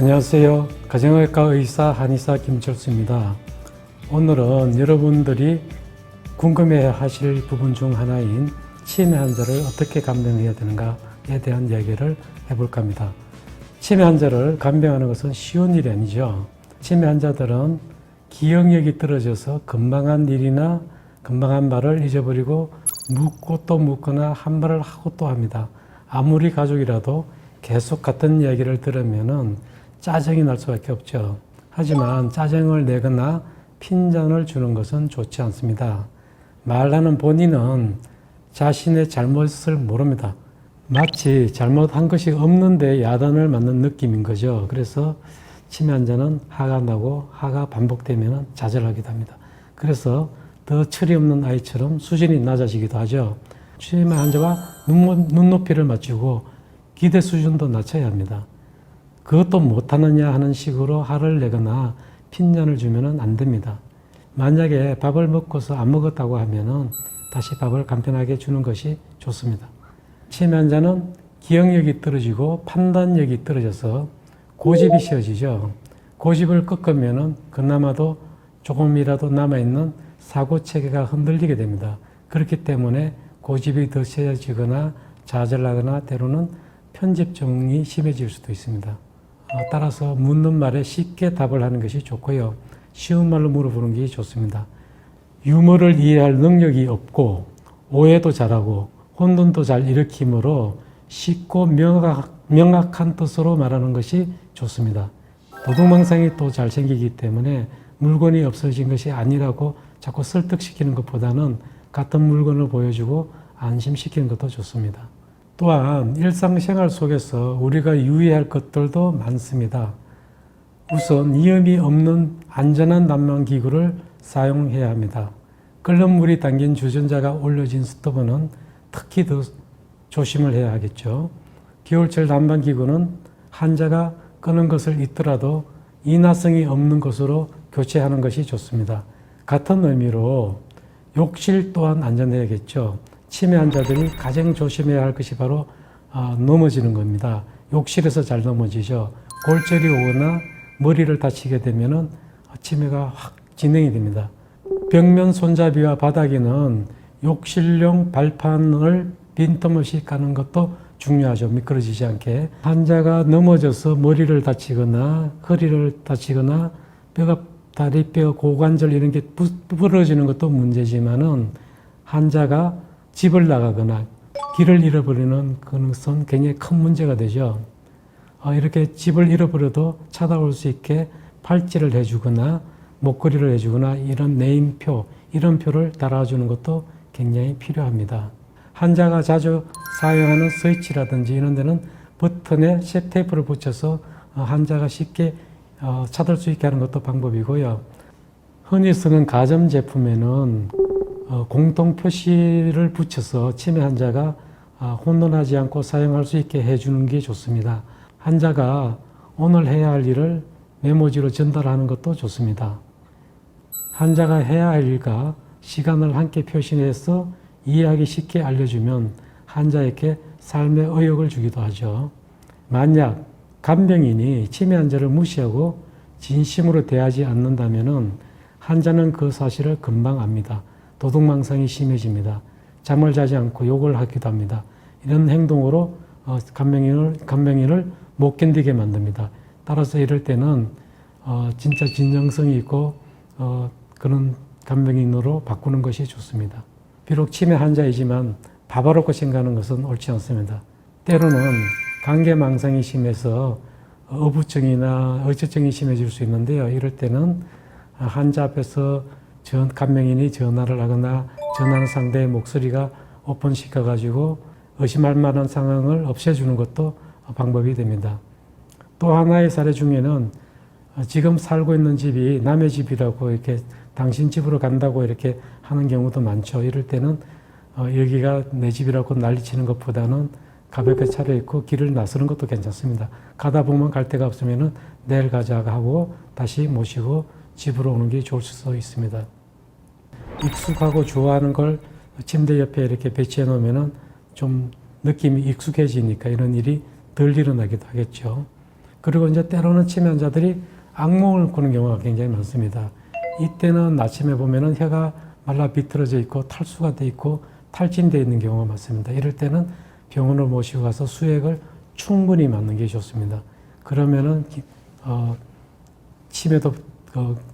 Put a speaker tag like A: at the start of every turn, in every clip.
A: 안녕하세요. 가정의학과 의사 한의사 김철수입니다. 오늘은 여러분들이 궁금해 하실 부분 중 하나인 치매 환자를 어떻게 간병해야 되는가에 대한 이야기를 해볼까 합니다. 치매 환자를 간병하는 것은 쉬운 일이 아니죠. 치매 환자들은 기억력이 떨어져서 금방 한 일이나 금방 한 말을 잊어버리고 묻고 또 묻거나 한 말을 하고 또 합니다. 아무리 가족이라도 계속 같은 이야기를 들으면은 짜증이 날 수밖에 없죠. 하지만 짜증을 내거나 핀잔을 주는 것은 좋지 않습니다. 말하는 본인은 자신의 잘못을 모릅니다. 마치 잘못한 것이 없는데 야단을 맞는 느낌인 거죠. 그래서 치매 환자는 화가 나고 화가 반복되면 좌절하기도 합니다. 그래서 더 철이 없는 아이처럼 수준이 낮아지기도 하죠. 치매 환자와 눈높이를 맞추고 기대 수준도 낮춰야 합니다. 그것도 못하느냐 하는 식으로 화를 내거나 핀잔을 주면 안 됩니다. 만약에 밥을 먹고서 안 먹었다고 하면 다시 밥을 간편하게 주는 것이 좋습니다. 치매 환자는 기억력이 떨어지고 판단력이 떨어져서 고집이 씌어지죠. 고집을 꺾으면 그나마도 조금이라도 남아있는 사고체계가 흔들리게 됩니다. 그렇기 때문에 고집이 더 세져지거나 좌절하거나 때로는 편집증이 심해질 수도 있습니다. 따라서 묻는 말에 쉽게 답을 하는 것이 좋고요. 쉬운 말로 물어보는 게 좋습니다. 유머를 이해할 능력이 없고 오해도 잘하고 혼돈도 잘 일으키므로 쉽고 명확한 뜻으로 말하는 것이 좋습니다. 도둑망상이 또 잘 생기기 때문에 물건이 없어진 것이 아니라고 자꾸 설득시키는 것보다는 같은 물건을 보여주고 안심시키는 것도 좋습니다. 또한 일상생활 속에서 우리가 유의할 것들도 많습니다. 우선 위험이 없는 안전한 난방기구를 사용해야 합니다. 끓는 물이 담긴 주전자가 올려진 스토브는 특히 더 조심을 해야 하겠죠. 겨울철 난방기구는 환자가 끄는 것을 잊더라도 인화성이 없는 것으로 교체하는 것이 좋습니다. 같은 의미로 욕실 또한 안전해야겠죠. 치매 환자들이 가장 조심해야 할 것이 바로 넘어지는 겁니다. 욕실에서 잘 넘어지죠. 골절이 오거나 머리를 다치게 되면 치매가 확 진행이 됩니다. 벽면 손잡이와 바닥에는 욕실용 발판을 빈틈없이 까는 것도 중요하죠. 미끄러지지 않게. 환자가 넘어져서 머리를 다치거나 허리를 다치거나 다리뼈, 고관절 이런 게 부러지는 것도 문제지만은 환자가 집을 나가거나 길을 잃어버리는 것은 굉장히 큰 문제가 되죠. 이렇게 집을 잃어버려도 찾아올 수 있게 팔찌를 해주거나 목걸이를 해주거나 이런 네임표, 이런 표를 달아주는 것도 굉장히 필요합니다. 환자가 자주 사용하는 스위치라든지 이런 데는 버튼에 쇠테이프를 붙여서 환자가 쉽게 찾을 수 있게 하는 것도 방법이고요. 흔히 쓰는 가전제품에는 공통 표시를 붙여서 치매 환자가 혼돈하지 않고 사용할 수 있게 해주는 게 좋습니다. 환자가 오늘 해야 할 일을 메모지로 전달하는 것도 좋습니다. 환자가 해야 할 일과 시간을 함께 표시해서 이해하기 쉽게 알려주면 환자에게 삶의 의욕을 주기도 하죠. 만약 간병인이 치매 환자를 무시하고 진심으로 대하지 않는다면 환자는 그 사실을 금방 압니다. 도둑망상이 심해집니다. 잠을 자지 않고 욕을 하기도 합니다. 이런 행동으로 간병인을 못 견디게 만듭니다. 따라서 이럴 때는 진짜 진정성이 있고 그런 간병인으로 바꾸는 것이 좋습니다. 비록 치매 환자이지만 바바롭고 생각하는 것은 옳지 않습니다. 때로는 관계망상이 심해서 어부증이나 의처증이 심해질 수 있는데요. 이럴 때는 환자 앞에서 간병인이 전화를 하거나 전화하는 상대의 목소리가 오픈시켜가지고 의심할 만한 상황을 없애주는 것도 방법이 됩니다. 또 하나의 사례 중에는 지금 살고 있는 집이 남의 집이라고 이렇게 당신 집으로 간다고 이렇게 하는 경우도 많죠. 이럴 때는 여기가 내 집이라고 난리치는 것보다는 가볍게 차려입고 길을 나서는 것도 괜찮습니다. 가다 보면 갈 데가 없으면 내일 가자 하고 다시 모시고 집으로 오는 게 좋을 수도 있습니다. 익숙하고 좋아하는 걸 침대 옆에 이렇게 배치해 놓으면 좀 느낌이 익숙해지니까 이런 일이 덜 일어나기도 하겠죠. 그리고 이제 때로는 치매 환자들이 악몽을 꾸는 경우가 굉장히 많습니다. 이때는 아침에 보면은 혀가 말라 비틀어져 있고 탈수가 돼 있고 탈진돼 있는 경우가 많습니다. 이럴 때는 병원을 모시고 가서 수액을 충분히 맞는 게 좋습니다. 그러면은 치매도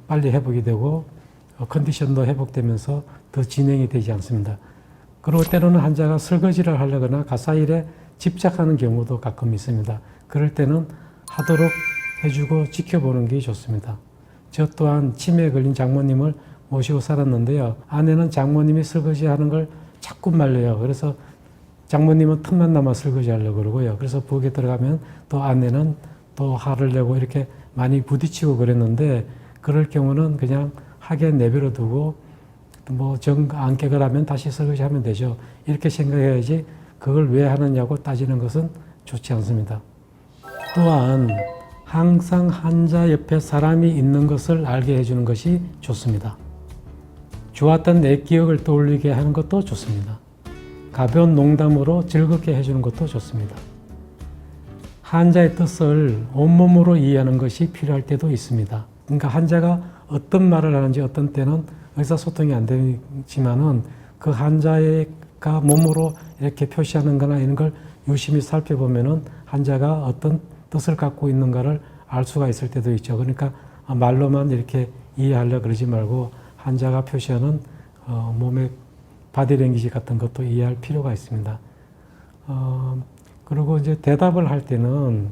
A: 빨리 회복이 되고 컨디션도 회복되면서 더 진행이 되지 않습니다. 그리고 때로는 환자가 설거지를 하려거나 가사일에 집착하는 경우도 가끔 있습니다. 그럴 때는 하도록 해주고 지켜보는 게 좋습니다. 저 또한 치매에 걸린 장모님을 모시고 살았는데요. 아내는 장모님이 설거지하는 걸 자꾸 말려요. 그래서 장모님은 틈만 남아 설거지 하려고 그러고요. 그래서 부엌에 들어가면 또 아내는 또 화를 내고 이렇게 많이 부딪히고 그랬는데, 그럴 경우는 그냥 하게 내버려 두고 뭐 정 안 깨거라면 다시 설거지 하면 되죠. 이렇게 생각해야지 그걸 왜 하느냐고 따지는 것은 좋지 않습니다. 또한 항상 환자 옆에 사람이 있는 것을 알게 해주는 것이 좋습니다. 좋았던 내 기억을 떠올리게 하는 것도 좋습니다. 가벼운 농담으로 즐겁게 해주는 것도 좋습니다. 환자의 뜻을 온몸으로 이해하는 것이 필요할 때도 있습니다. 그러니까 환자가 어떤 말을 하는지 어떤 때는 의사소통이 안 되지만은 그 환자가 몸으로 이렇게 표시하는 거나 이런 걸 유심히 살펴보면은 환자가 어떤 뜻을 갖고 있는가를 알 수가 있을 때도 있죠. 그러니까 말로만 이렇게 이해하려고 그러지 말고 환자가 표시하는 몸의 바디랭귀지 같은 것도 이해할 필요가 있습니다. 그리고 이제 대답을 할 때는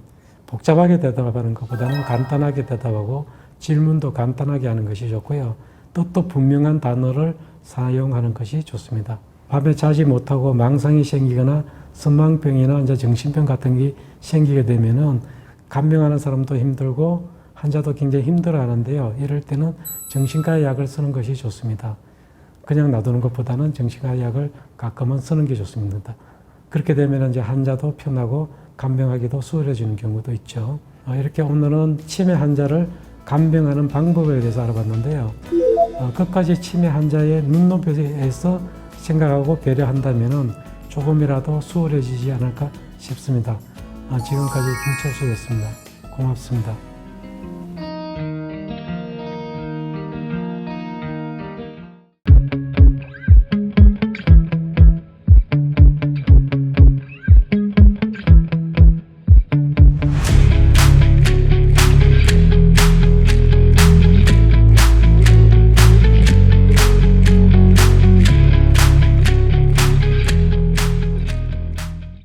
A: 복잡하게 대답하는 것보다는 간단하게 대답하고 질문도 간단하게 하는 것이 좋고요. 뜻도 분명한 단어를 사용하는 것이 좋습니다. 밤에 자지 못하고 망상이 생기거나 선망병이나 이제 정신병 같은 게 생기게 되면은 간병하는 사람도 힘들고 환자도 굉장히 힘들어 하는데요. 이럴 때는 정신과 약을 쓰는 것이 좋습니다. 그냥 놔두는 것보다는 정신과 약을 가끔은 쓰는 게 좋습니다. 그렇게 되면 이제 환자도 편하고 간병하기도 수월해지는 경우도 있죠. 이렇게 오늘은 치매 환자를 간병하는 방법에 대해서 알아봤는데요. 끝까지 치매 환자의 눈높이에서 생각하고 배려한다면 조금이라도 수월해지지 않을까 싶습니다. 지금까지 김철수였습니다. 고맙습니다.